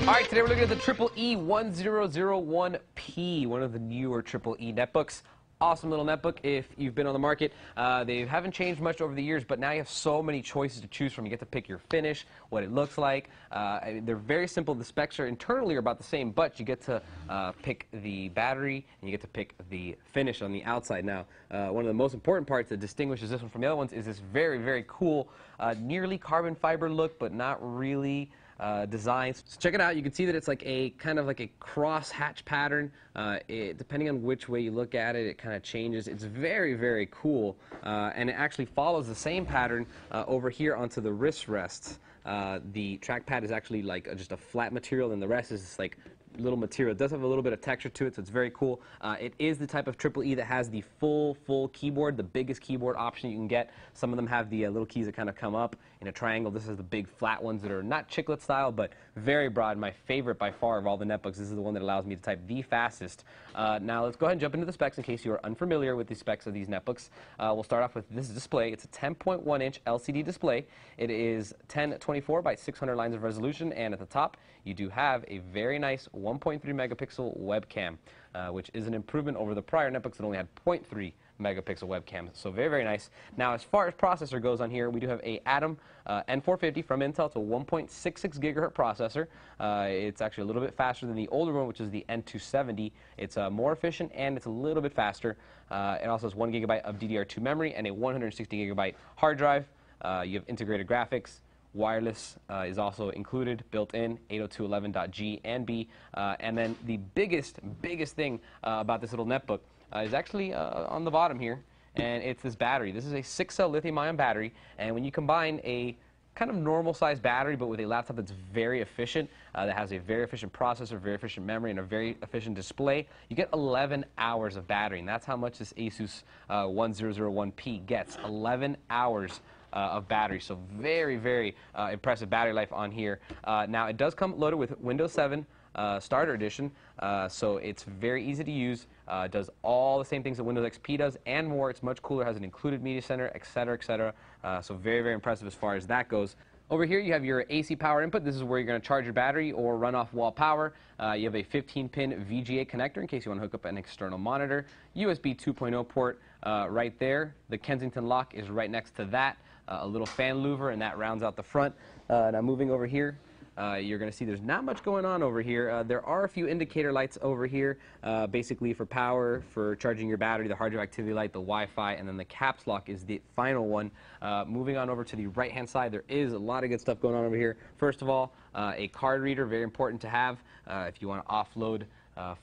All right, today we're looking at the Triple E 1001P, one of the newer Triple E netbooks. Awesome little netbook if you've been on the market. They haven't changed much over the years, but now you have so many choices to choose from. You get to pick your finish, what it looks like. They're very simple. The specs are internally about the same, but you get to pick the battery and you get to pick the finish on the outside. Now, one of the most important parts that distinguishes this one from the other ones is this very, very cool, nearly carbon fiber look, but not really. Designs. So check it out. You can see that it's like a kind of like a cross hatch pattern. Depending on which way you look at it, it kind of changes. It's very, very cool, and it actually follows the same pattern over here onto the wrist rests. The trackpad is actually like just a flat material, and the rest is just like little material. It does have a little bit of texture to it, so it's very cool. It is the type of Triple E that has the full keyboard, the biggest keyboard option you can get. Some of them have the little keys that kind of come up in a triangle. This is the big flat ones that are not chiclet style, but very broad. My favorite by far of all the netbooks. This is the one that allows me to type the fastest. Now let's go ahead and jump into the specs in case you are unfamiliar with the specs of these netbooks. We'll start off with this display. It's a 10.1-inch LCD display. It is 1024 by 600 lines of resolution, and at the top you do have a very nice 1.3 megapixel webcam, which is an improvement over the prior netbooks that only had 0.3 megapixel webcam. So very, very nice. Now, as far as processor goes on here, we do have a Atom N450 from Intel. It's a 1.66 gigahertz processor. It's actually a little bit faster than the older one, which is the N270. It's more efficient and it's a little bit faster. It also has 1 gigabyte of DDR2 memory and a 160 gigabyte hard drive. You have integrated graphics. Wireless is also included, built in, 802.11.G and B. And then the biggest thing about this little netbook is actually on the bottom here, and it's this battery. This is a 6-cell lithium-ion battery, and when you combine a kind of normal-sized battery, but with a laptop that's very efficient, that has a very efficient processor, very efficient memory, and a very efficient display, you get 11 hours of battery, and that's how much this Asus 1001P gets, 11 hours of battery. So very, very impressive battery life on here. Now, it does come loaded with Windows 7 Starter Edition, so it's very easy to use. It does all the same things that Windows XP does and more. It's much cooler, has an included media center, etc., etc. So very, very impressive as far as that goes. Over here you have your AC power input. This is where you're going to charge your battery or run off wall power. You have a 15-pin VGA connector in case you want to hook up an external monitor. USB 2.0 port right there. The Kensington lock is right next to that. A little fan louver, and that rounds out the front. Now moving over here, you're going to see there's not much going on over here. There are a few indicator lights over here, basically for power, for charging your battery, the hard drive activity light, the Wi-Fi, and then the caps lock is the final one. Moving on over to the right-hand side, there is a lot of good stuff going on over here. First of all, a card reader, very important to have if you want to offload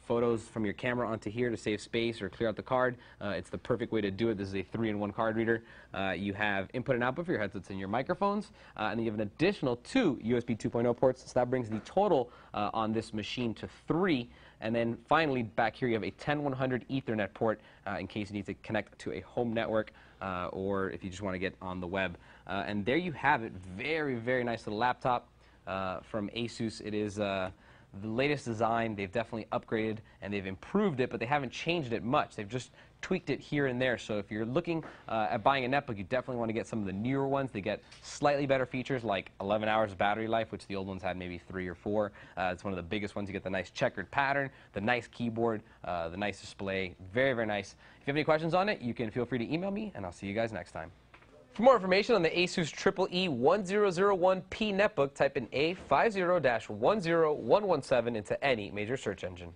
photos from your camera onto here to save space or clear out the card. It's the perfect way to do it. This is a 3-in-1 card reader. You have input and output for your headsets and your microphones, and then you have an additional 2 USB 2.0 ports, so that brings the total on this machine to 3. And then finally, back here you have a 10100 Ethernet port in case you need to connect to a home network or if you just want to get on the web. And there you have it. Very, very nice little laptop from Asus. It is the latest design. They've definitely upgraded and they've improved it, but they haven't changed it much. They've just tweaked it here and there. So if you're looking at buying a netbook, you definitely want to get some of the newer ones. They get slightly better features like 11 hours of battery life, which the old ones had maybe 3 or 4. It's one of the biggest ones. You get the nice checkered pattern, the nice keyboard, the nice display. Very, very nice. If you have any questions on it, you can feel free to email me, and I'll see you guys next time. For more information on the Asus Triple E 1001P netbook, type in A50-10117 into any major search engine.